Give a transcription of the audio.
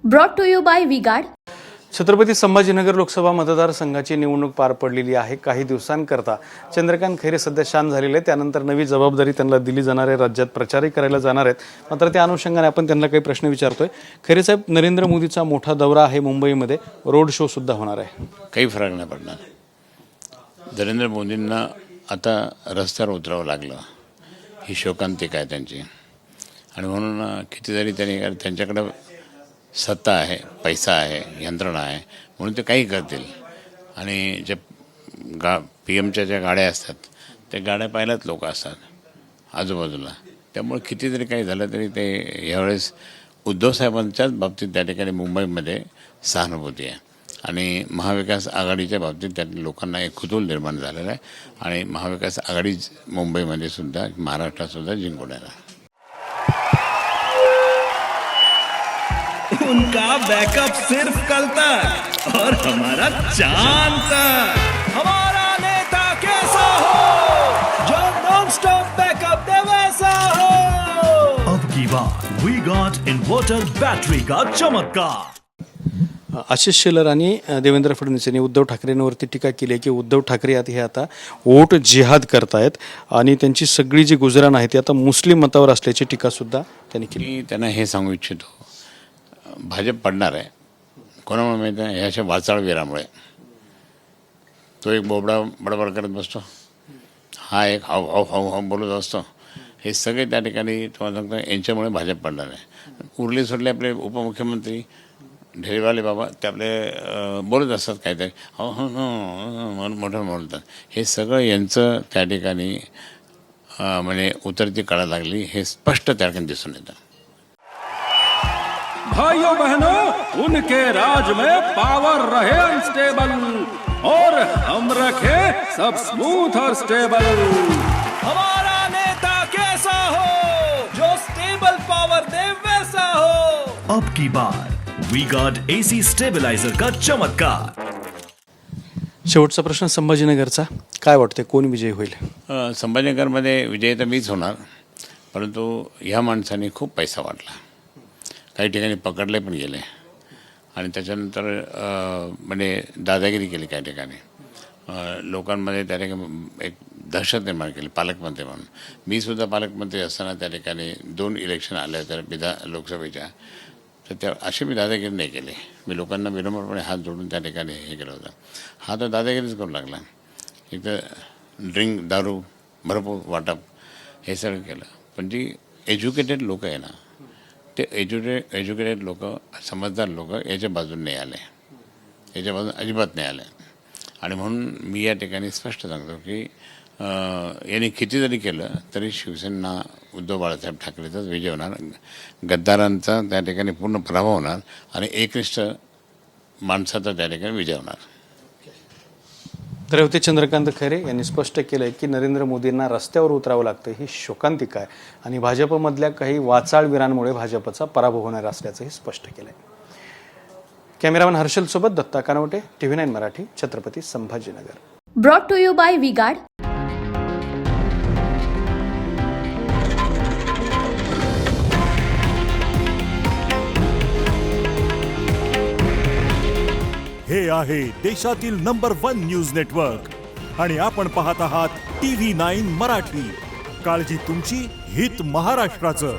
Brought to you by V Guard. Chhatrapati Sambhajinagar Lok Sabha मतदारसंघाची निवडणूक पार पडलेली आहे. काही दिवसांकरता चंद्रकांत खैरे सध्या शांत झालेले, त्यानंतर नवी जबाबदारी त्यांना दिली जाणार आहे. राज्यात प्रचारही करायला जाणार आहेत. मात्र त्या अनुषंगाने आपण त्यांना काही प्रश्न विचारतोय. खैरे साहेब, नरेंद्र मोदीचा मोठा दौरा आहे, मुंबईमध्ये रोड शो सुद्धा होणार आहे. काही फरक नाही पडणार. नरेंद्र मोदींना आता रस्त्यावर उतरावं लागलं, ही शोकांतिका आहे त्यांची. आणि म्हणून कितीतरी त्यांच्याकडं सत्ता आहे, पैसा आहे, यंत्रणा आहे, म्हणून ते काही करतील. आणि जे PM च्या ज्या गाड्या असतात त्या गाड्या पाहिल्यात लोक असतात आजूबाजूला. त्यामुळे कितीतरी काही झालं तरी ते यावेळेस उद्धव साहेबांच्याच बाबतीत त्या ठिकाणी मुंबईमध्ये सहानुभूती आहे. आणि महाविकास आघाडीच्या बाबतीत त्या लोकांना एक कुतूहल निर्माण झालेलं आहे. आणि महाविकास आघाडी मुंबईमध्ये सुद्धा, महाराष्ट्रात सुद्धा जिंकून येणार. उनका बैकअप सिर्फ कल तक और हमारा चांद तक. हमारा नेता कैसा हो जो नॉन स्टॉप बैकअप दे वैसा हो. अब की बार वी गॉट इन्वर्टर बैटरी का चमत्कार. आशिष शेलार आणि देवेंद्र फडणवीस यांनी उद्धव ठाकरेंवरती टीका केली आहे की उद्धव ठाकरे हे आता वोट जिहाद करतायत आणि त्यांची सगळी जी गुजराण आहे ती आता मुस्लिम मतावर असल्याची टीका सुद्धा त्यांनी केली. मी त्यांना हे सांगू इच्छितो, भाजप पडणार आहे. कोणामुळे माहिती आहे? ह्या अशा वाचाळवीरामुळे. तो एक बोबडा बडबड करत बसतो, हा एक हाव हाव हाव हाव बोलत असतो. हे सगळे त्या ठिकाणी तुम्हाला सांगतो यांच्यामुळे भाजप पडणार आहे. उरले सोडले आपले उपमुख्यमंत्री ढेरेवाले बाबा, ते आपले बोलत असतात काहीतरी, हो हो हो मोठं बोलतात. हे सगळं यांचं त्या ठिकाणी म्हणजे उतरती कळा लागली, हे स्पष्ट त्या ठिकाणी दिसून येतं. भाइयों बहनों, उनके राज में पावर रहे अनस्टेबल और हम रखे सब स्मूथ और स्टेबल. हमारा नेता कैसा हो जो स्टेबल पावर दे वैसा हो. अब की बार वी गॉट AC स्टेबलाइजर का चमत्कार. शेवटचा प्रश्न संभाजीनगरचा, काय वाटते कोण विजयी होईल? संभाजीनगरमध्ये विजय तर मीच होणार, परंतु ह्या माणसाने खूप पैसा वाटला. काही ठिकाणी पकडले पण गेले आणि त्याच्यानंतर म्हणजे दादागिरी केली काही ठिकाणी. लोकांमध्ये त्या ठिकाणी एक दहशत निर्माण केली पालकमंत्री म्हणून. मी सुद्धा पालकमंत्री असताना त्या ठिकाणी 2 इलेक्शन आले होते लोकसभेच्या, तर त्या अशी मी दादागिरी नाही केली. मी लोकांना विनम्रपणे हात जोडून त्या ठिकाणी हे केलं होतं. हा तर दादागिरीच करू लागला. एक तर दारू भरपूर वाटप हे सगळं केलं. पण जी एज्युकेटेड लोक आहे ना, ते एज्युकेटेड लोक, समजदार लोक याच्या बाजूने नाही आले, याच्या बाजून अजिबात नाही आले. आणि म्हणून मी या ठिकाणी स्पष्ट सांगतो की यांनी किती जरी केलं तरी शिवसेना उद्धव बाळासाहेब ठाकरेचाच विजय होणार. गद्दारांचा त्या ठिकाणी पूर्ण पराभव होणार आणि एकनिष्ठ माणसाचा त्या ठिकाणी विजय होणार. तर होते चंद्रकांत खैरे यांनी स्पष्ट केलंय की नरेंद्र मोदींना रस्त्यावर उतरावं लागतं, ही शोकांतिका आहे आणि भाजपमधल्या काही वाचाळवीरांमुळे भाजपचा पराभव होणार असल्याचंही स्पष्ट केलंय. कॅमेरामॅन हर्षल सोबत Datta Kanwate, TV9 Marathi, Chhatrapati Sambhajinagar. Brought to you by V Guard. हे आहे देशातील नंबर 1 न्यूज नेटवर्क आणि आपण पाहत आहात TV9 मराठी. काळजी तुमची, हित महाराष्ट्राचं.